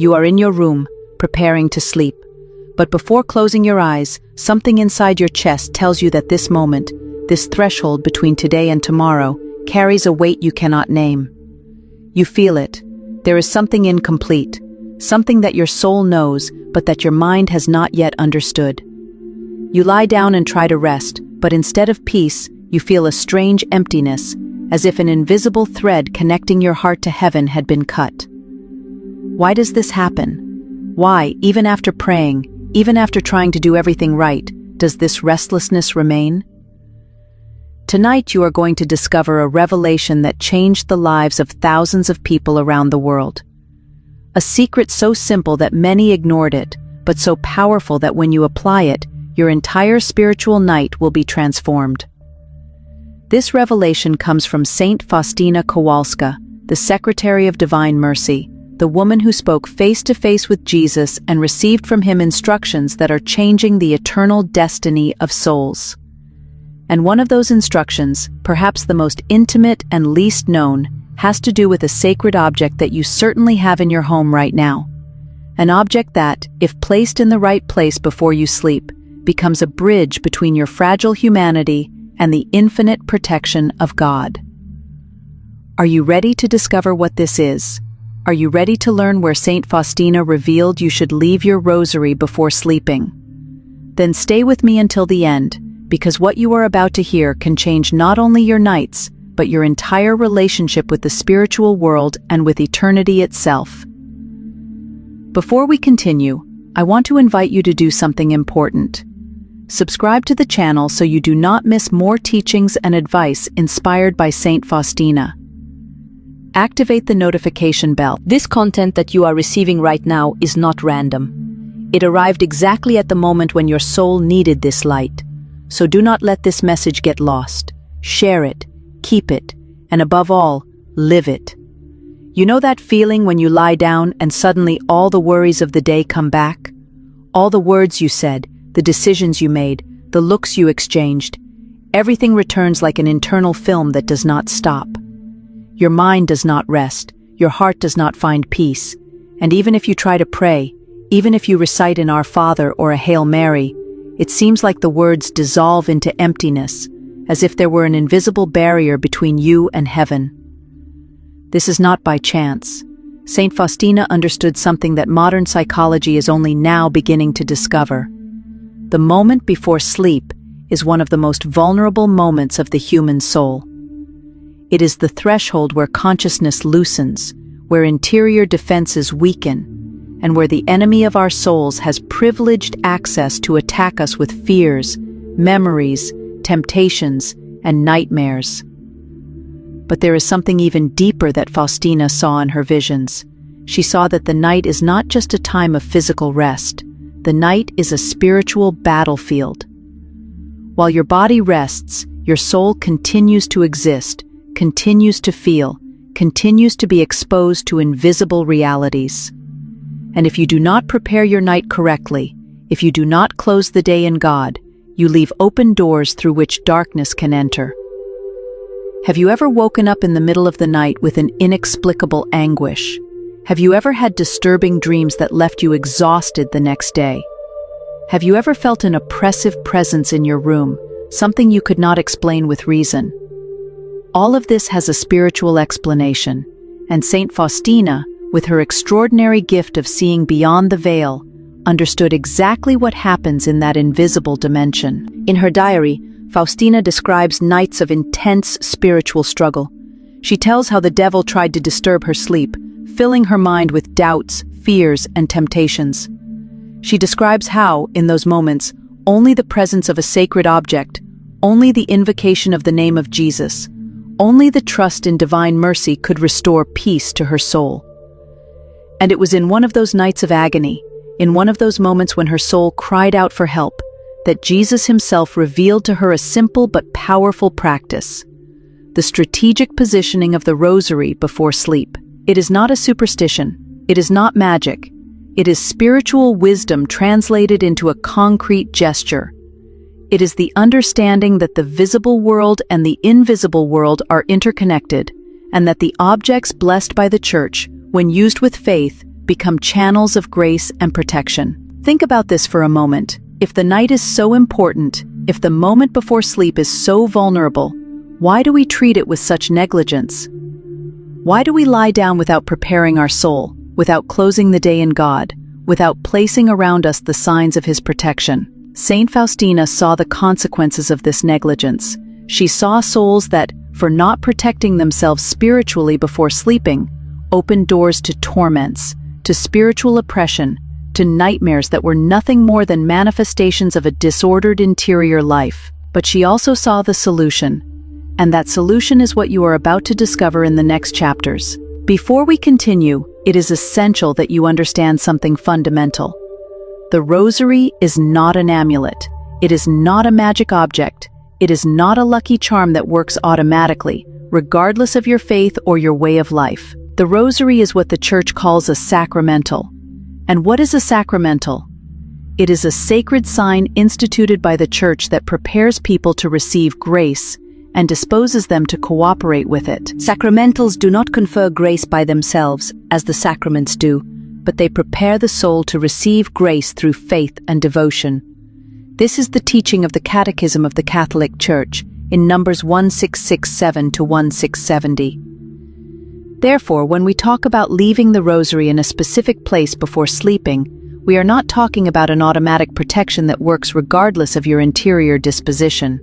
You are in your room, preparing to sleep. But before closing your eyes, something inside your chest tells you that this moment, this threshold between today and tomorrow, carries a weight you cannot name. You feel it. There is something incomplete, something that your soul knows, but that your mind has not yet understood. You lie down and try to rest, but instead of peace, you feel a strange emptiness, as if an invisible thread connecting your heart to heaven had been cut. Why does this happen? Why, even after praying, even after trying to do everything right, does this restlessness remain? Tonight you are going to discover a revelation that changed the lives of thousands of people around the world. A secret so simple that many ignored it, but so powerful that when you apply it, your entire spiritual night will be transformed. This revelation comes from Saint Faustina Kowalska, the Secretary of Divine Mercy, the woman who spoke face-to-face with Jesus and received from him instructions that are changing the eternal destiny of souls. And one of those instructions, perhaps the most intimate and least known, has to do with a sacred object that you certainly have in your home right now. An object that, if placed in the right place before you sleep, becomes a bridge between your fragile humanity and the infinite protection of God. Are you ready to discover what this is? Are you ready to learn where Saint Faustina revealed you should leave your rosary before sleeping? Then stay with me until the end, because what you are about to hear can change not only your nights, but your entire relationship with the spiritual world and with eternity itself. Before we continue, I want to invite you to do something important. Subscribe to the channel so you do not miss more teachings and advice inspired by Saint Faustina. Activate the notification bell. This content that you are receiving right now is not random. It arrived exactly at the moment when your soul needed this light. So do not let this message get lost. Share it, keep it, and above all, live it. You know that feeling when you lie down and suddenly all the worries of the day come back? All the words you said, the decisions you made, the looks you exchanged, everything returns like an internal film that does not stop. Your mind does not rest, your heart does not find peace, and even if you try to pray, even if you recite an Our Father or a Hail Mary, it seems like the words dissolve into emptiness, as if there were an invisible barrier between you and heaven. This is not by chance. Saint Faustina understood something that modern psychology is only now beginning to discover. The moment before sleep is one of the most vulnerable moments of the human soul. It is the threshold where consciousness loosens, where interior defenses weaken, and where the enemy of our souls has privileged access to attack us with fears, memories, temptations, and nightmares. But there is something even deeper that Faustina saw in her visions. She saw that the night is not just a time of physical rest. The night is a spiritual battlefield. While your body rests, your soul continues to exist, continues to feel, continues to be exposed to invisible realities. And if you do not prepare your night correctly, if you do not close the day in God, you leave open doors through which darkness can enter. Have you ever woken up in the middle of the night with an inexplicable anguish? Have you ever had disturbing dreams that left you exhausted the next day? Have you ever felt an oppressive presence in your room, something you could not explain with reason? All of this has a spiritual explanation, and Saint Faustina, with her extraordinary gift of seeing beyond the veil, understood exactly what happens in that invisible dimension. In her diary, Faustina describes nights of intense spiritual struggle. She tells how the devil tried to disturb her sleep, filling her mind with doubts, fears, and temptations. She describes how, in those moments, only the presence of a sacred object, only the invocation of the name of Jesus, only the trust in divine mercy could restore peace to her soul. And it was in one of those nights of agony, in one of those moments when her soul cried out for help, that Jesus himself revealed to her a simple but powerful practice: the strategic positioning of the rosary before sleep. It is not a superstition. It is not magic. It is spiritual wisdom translated into a concrete gesture. It is the understanding that the visible world and the invisible world are interconnected, and that the objects blessed by the Church, when used with faith, become channels of grace and protection. Think about this for a moment. If the night is so important, if the moment before sleep is so vulnerable, why do we treat it with such negligence? Why do we lie down without preparing our soul, without closing the day in God, without placing around us the signs of His protection? Saint Faustina saw the consequences of this negligence. She saw souls that, for not protecting themselves spiritually before sleeping, opened doors to torments, to spiritual oppression, to nightmares that were nothing more than manifestations of a disordered interior life. But she also saw the solution, and that solution is what you are about to discover in the next chapters. Before we continue, it is essential that you understand something fundamental. The Rosary is not an amulet. It is not a magic object. It is not a lucky charm that works automatically, regardless of your faith or your way of life. The Rosary is what the Church calls a sacramental. And what is a sacramental? It is a sacred sign instituted by the Church that prepares people to receive grace and disposes them to cooperate with it. Sacramentals do not confer grace by themselves, as the sacraments do, but they prepare the soul to receive grace through faith and devotion. This is the teaching of the Catechism of the Catholic Church in Numbers 1667 to 1670. Therefore, when we talk about leaving the Rosary in a specific place before sleeping, we are not talking about an automatic protection that works regardless of your interior disposition.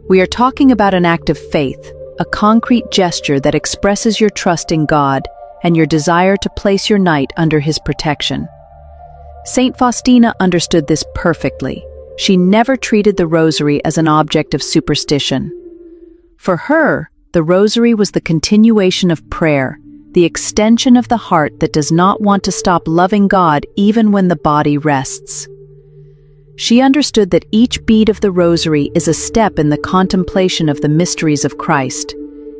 We are talking about an act of faith, a concrete gesture that expresses your trust in God and your desire to place your night under His protection. Saint Faustina understood this perfectly. She never treated the Rosary as an object of superstition. For her, the Rosary was the continuation of prayer, the extension of the heart that does not want to stop loving God even when the body rests. She understood that each bead of the Rosary is a step in the contemplation of the mysteries of Christ,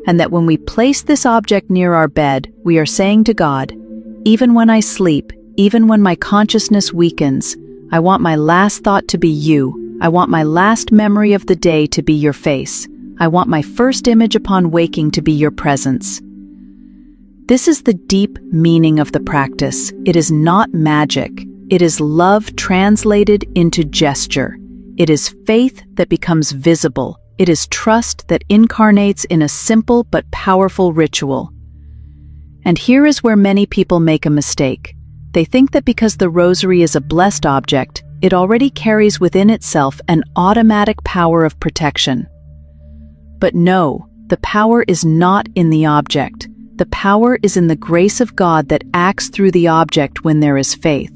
and that when we place this object near our bed, we are saying to God, "Even when I sleep, even when my consciousness weakens, I want my last thought to be you. I want my last memory of the day to be your face. I want my first image upon waking to be your presence." This is the deep meaning of the practice. It is not magic. It is love translated into gesture. It is faith that becomes visible. It is trust that incarnates in a simple but powerful ritual. And here is where many people make a mistake. They think that because the Rosary is a blessed object, it already carries within itself an automatic power of protection. But no, the power is not in the object. The power is in the grace of God that acts through the object when there is faith.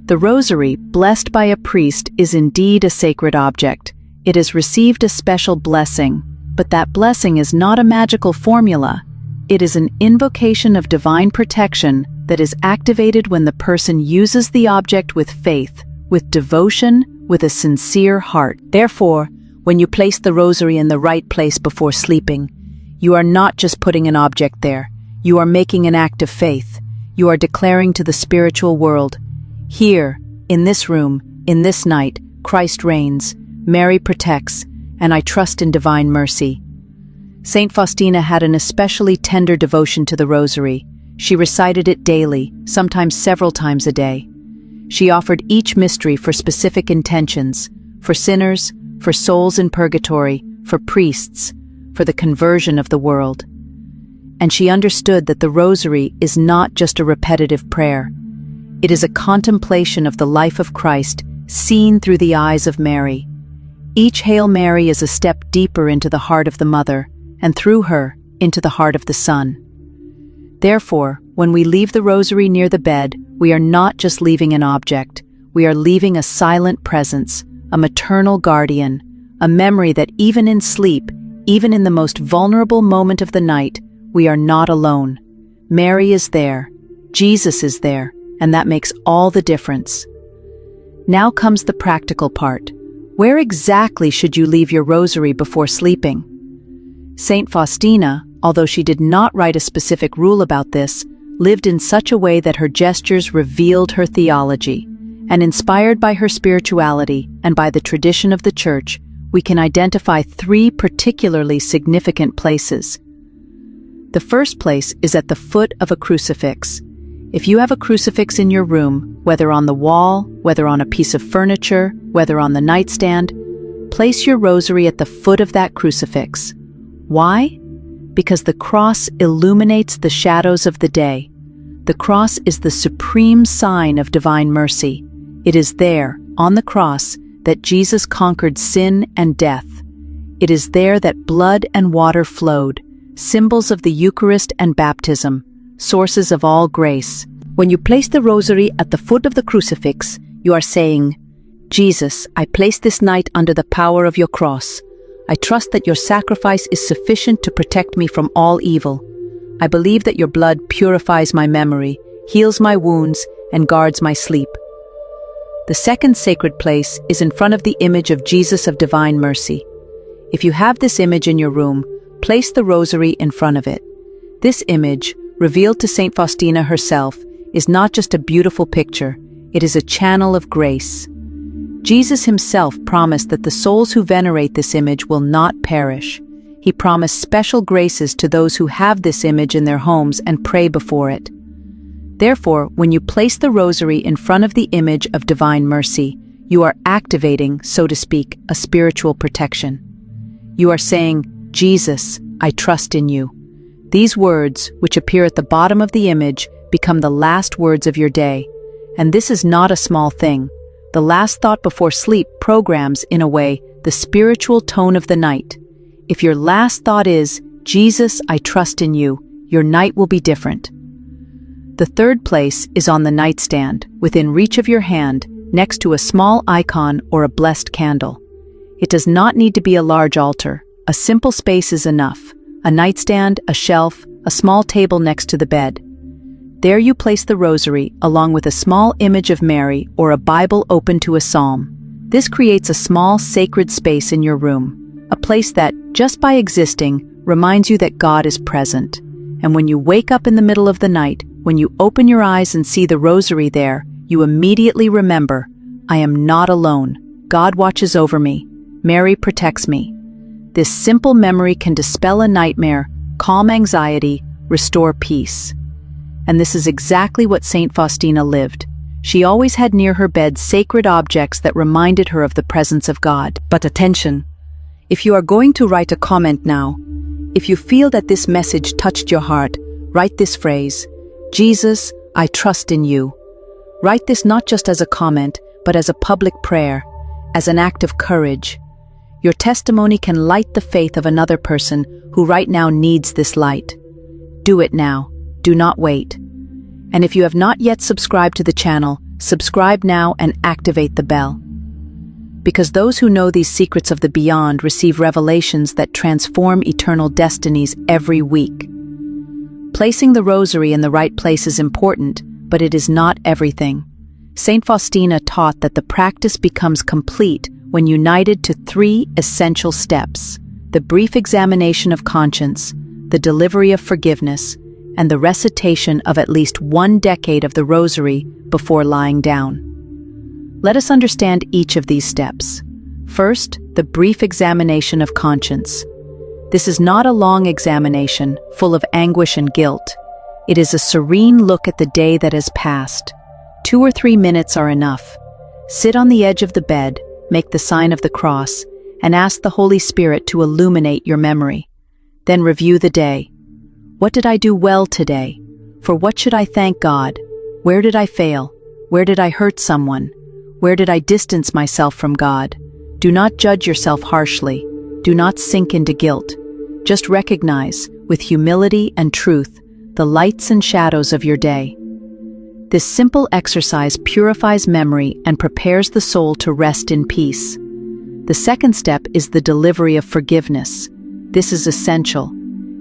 The Rosary, blessed by a priest, is indeed a sacred object. It has received a special blessing, but that blessing is not a magical formula. It is an invocation of divine protection that is activated when the person uses the object with faith, with devotion, with a sincere heart. Therefore, when you place the Rosary in the right place before sleeping, you are not just putting an object there. You are making an act of faith. You are declaring to the spiritual world, "Here, in this room, in this night, Christ reigns, Mary protects, and I trust in divine mercy." Saint Faustina had an especially tender devotion to the Rosary. She recited it daily, sometimes several times a day. She offered each mystery for specific intentions, for sinners, for souls in purgatory, for priests, for the conversion of the world. And she understood that the Rosary is not just a repetitive prayer. It is a contemplation of the life of Christ seen through the eyes of Mary. Each Hail Mary is a step deeper into the heart of the Mother, and through her, into the heart of the Son. Therefore, when we leave the Rosary near the bed, we are not just leaving an object. We are leaving a silent presence, a maternal guardian, a memory that even in sleep, even in the most vulnerable moment of the night, we are not alone. Mary is there, Jesus is there, and that makes all the difference. Now comes the practical part. Where exactly should you leave your Rosary before sleeping? Saint Faustina, although she did not write a specific rule about this, lived in such a way that her gestures revealed her theology, and inspired by her spirituality and by the tradition of the Church, we can identify 3 particularly significant places. The first place is at the foot of a crucifix. If you have a crucifix in your room, whether on the wall, whether on a piece of furniture, whether on the nightstand, place your rosary at the foot of that crucifix. Why? Because the cross illuminates the shadows of the day. The cross is the supreme sign of divine mercy. It is there, on the cross, that Jesus conquered sin and death. It is there that blood and water flowed, symbols of the Eucharist and baptism, sources of all grace. When you place the rosary at the foot of the crucifix, you are saying, Jesus, I place this night under the power of your cross. I trust that your sacrifice is sufficient to protect me from all evil. I believe that your blood purifies my memory, heals my wounds, and guards my sleep. The second sacred place is in front of the image of Jesus of Divine Mercy. If you have this image in your room, place the rosary in front of it. This image, revealed to Saint Faustina herself, is not just a beautiful picture, it is a channel of grace. Jesus himself promised that the souls who venerate this image will not perish. He promised special graces to those who have this image in their homes and pray before it. Therefore, when you place the rosary in front of the image of Divine Mercy, you are activating, so to speak, a spiritual protection. You are saying, Jesus, I trust in you. These words, which appear at the bottom of the image, become the last words of your day. And this is not a small thing. The last thought before sleep programs, in a way, the spiritual tone of the night. If your last thought is, Jesus, I trust in you, your night will be different. The third place is on the nightstand, within reach of your hand, next to a small icon or a blessed candle. It does not need to be a large altar. A simple space is enough. A nightstand, a shelf, a small table next to the bed. There you place the rosary, along with a small image of Mary or a Bible open to a psalm. This creates a small sacred space in your room, a place that, just by existing, reminds you that God is present. And when you wake up in the middle of the night, when you open your eyes and see the rosary there, you immediately remember, I am not alone. God watches over me. Mary protects me. This simple memory can dispel a nightmare, calm anxiety, restore peace. And this is exactly what Saint Faustina lived. She always had near her bed sacred objects that reminded her of the presence of God. But attention! If you are going to write a comment now, if you feel that this message touched your heart, write this phrase, Jesus, I trust in you. Write this not just as a comment, but as a public prayer, as an act of courage. Your testimony can light the faith of another person who right now needs this light. Do it now. Do not wait. And if you have not yet subscribed to the channel, subscribe now and activate the bell. Because those who know these secrets of the beyond receive revelations that transform eternal destinies every week. Placing the rosary in the right place is important, but it is not everything. Saint Faustina taught that the practice becomes complete when united to 3 essential steps: the brief examination of conscience, the delivery of forgiveness, and the recitation of at least 1 decade of the rosary before lying down. Let us understand each of these steps. First, the brief examination of conscience. This is not a long examination, full of anguish and guilt. It is a serene look at the day that has passed. 2 or 3 minutes are enough. Sit on the edge of the bed, make the sign of the cross, and ask the Holy Spirit to illuminate your memory. Then review the day. What did I do well today? For what should I thank God? Where did I fail? Where did I hurt someone? Where did I distance myself from God? Do not judge yourself harshly. Do not sink into guilt. Just recognize, with humility and truth, the lights and shadows of your day. This simple exercise purifies memory and prepares the soul to rest in peace. The second step is the delivery of forgiveness. This is essential.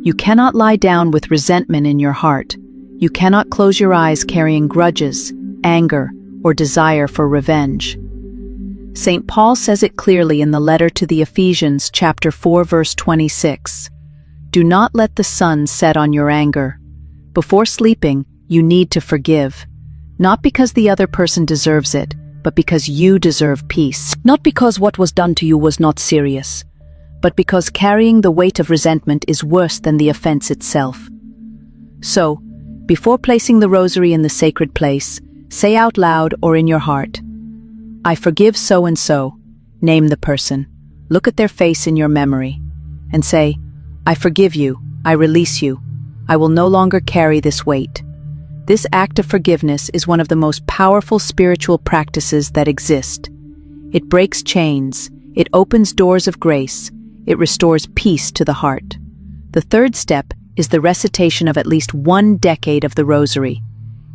You cannot lie down with resentment in your heart. You cannot close your eyes carrying grudges, anger, or desire for revenge. St. Paul says it clearly in the letter to the Ephesians, chapter 4, verse 26. Do not let the sun set on your anger. Before sleeping, you need to forgive. Not because the other person deserves it, but because you deserve peace. Not because what was done to you was not serious, but because carrying the weight of resentment is worse than the offense itself. So, Before placing the rosary in the sacred place, say out loud or in your heart, "I forgive so-and-so." Name the person. Look at their face in your memory and say, "I forgive you. I release you. I will no longer carry this weight." This act of forgiveness is one of the most powerful spiritual practices that exist. It breaks chains, it opens doors of grace, it restores peace to the heart. The third step is the recitation of at least 1 decade of the Rosary.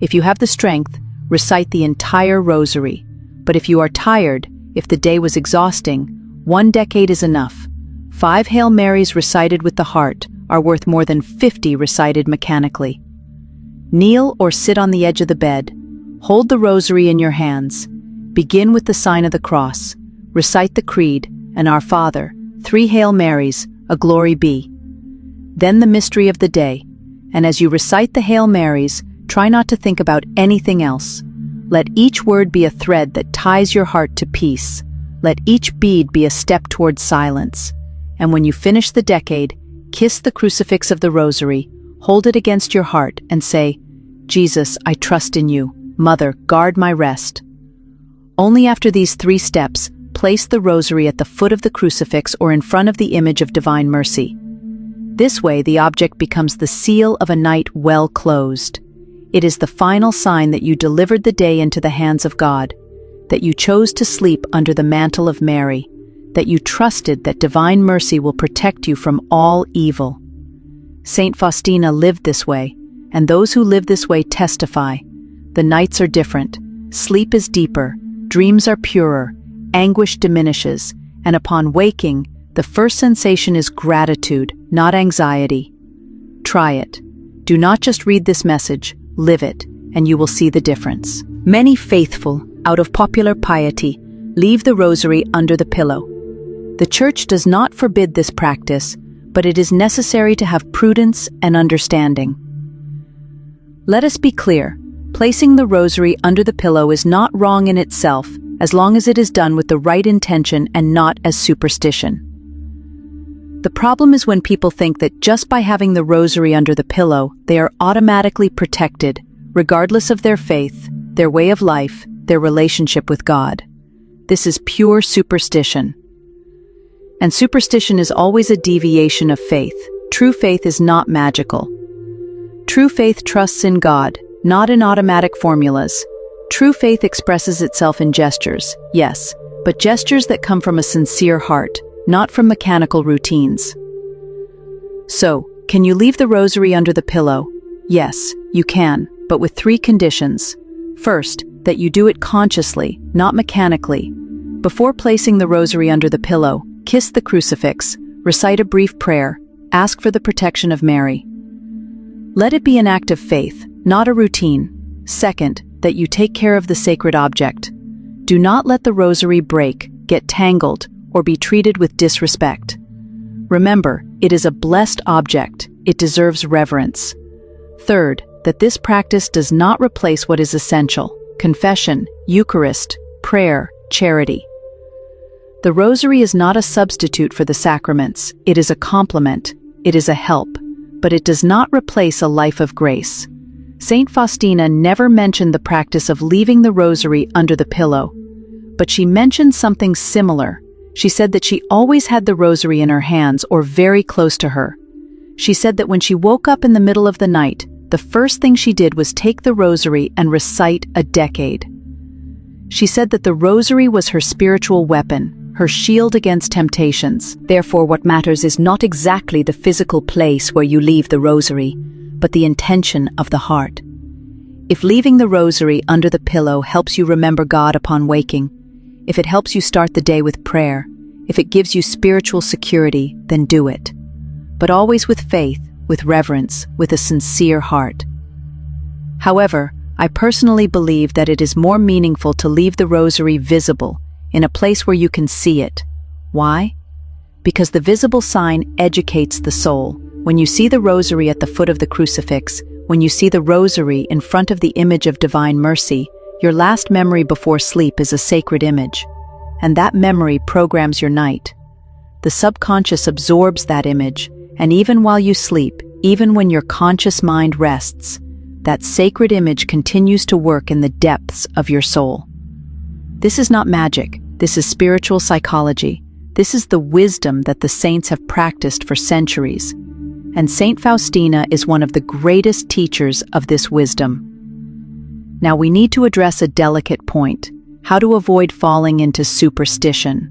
If you have the strength, recite the entire Rosary. But if you are tired, if the day was exhausting, 1 decade is enough. 5 Hail Marys recited with the heart are worth more than 50 recited mechanically. Kneel or sit on the edge of the bed. Hold the Rosary in your hands. Begin with the sign of the cross. Recite the Creed, and Our Father, 3 Hail Marys, a Glory Be. Then the mystery of the day, and as you recite the Hail Marys, try not to think about anything else. Let each word be a thread that ties your heart to peace. Let each bead be a step towards silence. And when you finish the decade, kiss the crucifix of the Rosary, hold it against your heart, and say, "Jesus, I trust in you. Mother, guard my rest." Only after these 3 steps, place the Rosary at the foot of the crucifix or in front of the image of Divine Mercy. This way, the object becomes the seal of a night well closed. It is the final sign that you delivered the day into the hands of God, that you chose to sleep under the mantle of Mary, that you trusted that Divine Mercy will protect you from all evil. Saint Faustina lived this way, and those who live this way testify. The nights are different, sleep is deeper, dreams are purer, anguish diminishes, and upon waking, the first sensation is gratitude, not anxiety. Try it. Do not just read this message, live it, and you will see the difference. Many faithful, out of popular piety, leave the Rosary under the pillow. The Church does not forbid this practice, but it is necessary to have prudence and understanding. Let us be clear, placing the Rosary under the pillow is not wrong in itself, as long as it is done with the right intention and not as superstition. The problem is when people think that just by having the Rosary under the pillow, they are automatically protected, regardless of their faith, their way of life, their relationship with God. This is pure superstition. And superstition is always a deviation of faith. True faith is not magical. True faith trusts in God, not in automatic formulas. True faith expresses itself in gestures, yes, but gestures that come from a sincere heart, not from mechanical routines. So, can you leave the Rosary under the pillow? Yes, you can, but with 3 conditions. First, that you do it consciously, not mechanically. Before placing the Rosary under the pillow, kiss the crucifix, recite a brief prayer, ask for the protection of Mary. Let it be an act of faith, not a routine. Second, that you take care of the sacred object. Do not let the Rosary break, get tangled, or be treated with disrespect. Remember, it is a blessed object. It deserves reverence. Third, that this practice does not replace what is essential: confession, Eucharist, prayer, charity. The Rosary is not a substitute for the sacraments. It is a complement. It is a help. But it does not replace a life of grace. Saint Faustina never mentioned the practice of leaving the Rosary under the pillow, but she mentioned something similar. She said that she always had the Rosary in her hands or very close to her. She said that when she woke up in the middle of the night, the first thing she did was take the Rosary and recite a decade. She said that the Rosary was her spiritual weapon, her shield against temptations. Therefore, what matters is not exactly the physical place where you leave the Rosary, but the intention of the heart. If leaving the Rosary under the pillow helps you remember God upon waking, if it helps you start the day with prayer, if it gives you spiritual security, then do it. But always with faith, with reverence, with a sincere heart. However, I personally believe that it is more meaningful to leave the Rosary visible, in a place where you can see it. Why? Because the visible sign educates the soul. When you see the Rosary at the foot of the crucifix, when you see the Rosary in front of the image of Divine Mercy, your last memory before sleep is a sacred image, and that memory programs your night. The subconscious absorbs that image, and even while you sleep, even when your conscious mind rests, that sacred image continues to work in the depths of your soul. This is not magic. This is spiritual psychology. This is the wisdom that the saints have practiced for centuries. And Saint Faustina is one of the greatest teachers of this wisdom. Now we need to address a delicate point: how to avoid falling into superstition.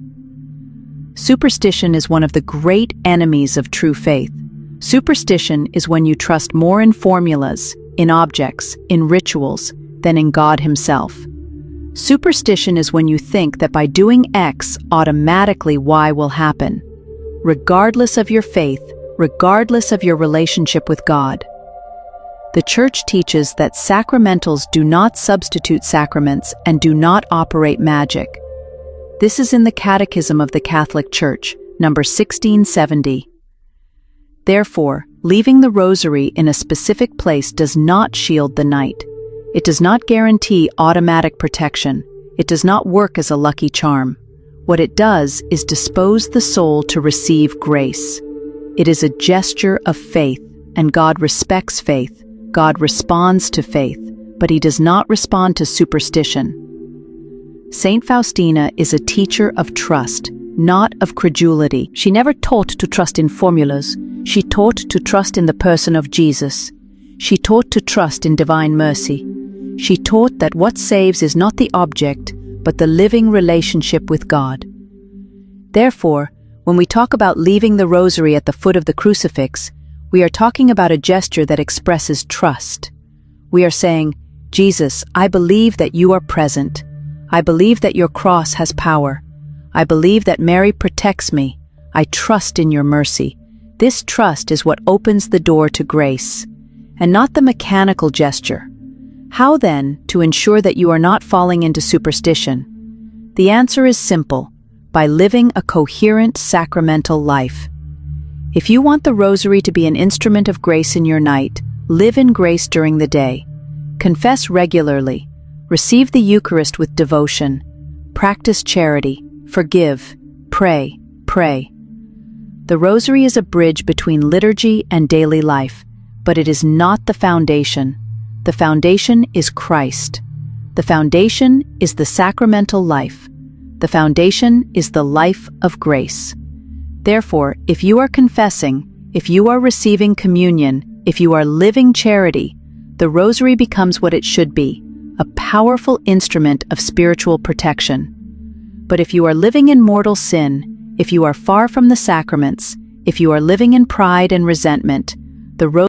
Superstition is one of the great enemies of true faith. Superstition is when you trust more in formulas, in objects, in rituals, than in God Himself. Superstition is when you think that by doing X, automatically Y will happen, regardless of your faith, regardless of your relationship with God. The Church teaches that sacramentals do not substitute sacraments and do not operate magic. This is in the Catechism of the Catholic Church, number 1670. Therefore, leaving the Rosary in a specific place does not shield the night. It does not guarantee automatic protection. It does not work as a lucky charm. What it does is dispose the soul to receive grace. It is a gesture of faith, and God respects faith. God responds to faith, but He does not respond to superstition. Saint Faustina is a teacher of trust, not of credulity. She never taught to trust in formulas. She taught to trust in the person of Jesus. She taught to trust in divine mercy. She taught that what saves is not the object, but the living relationship with God. Therefore, when we talk about leaving the Rosary at the foot of the crucifix, we are talking about a gesture that expresses trust. We are saying, Jesus, I believe that you are present. I believe that your cross has power. I believe that Mary protects me. I trust in your mercy. This trust is what opens the door to grace, and not the mechanical gesture. How then to ensure that you are not falling into superstition? The answer is simple: by living a coherent sacramental life. If you want the Rosary to be an instrument of grace in your night, live in grace during the day. Confess regularly. Receive the Eucharist with devotion. Practice charity. Forgive. Pray. The Rosary is a bridge between liturgy and daily life, but it is not the foundation. The foundation is Christ. The foundation is the sacramental life. The foundation is the life of grace. Therefore, if you are confessing, if you are receiving communion, if you are living charity, the Rosary becomes what it should be, a powerful instrument of spiritual protection. But if you are living in mortal sin, if you are far from the sacraments, if you are living in pride and resentment, the Rosary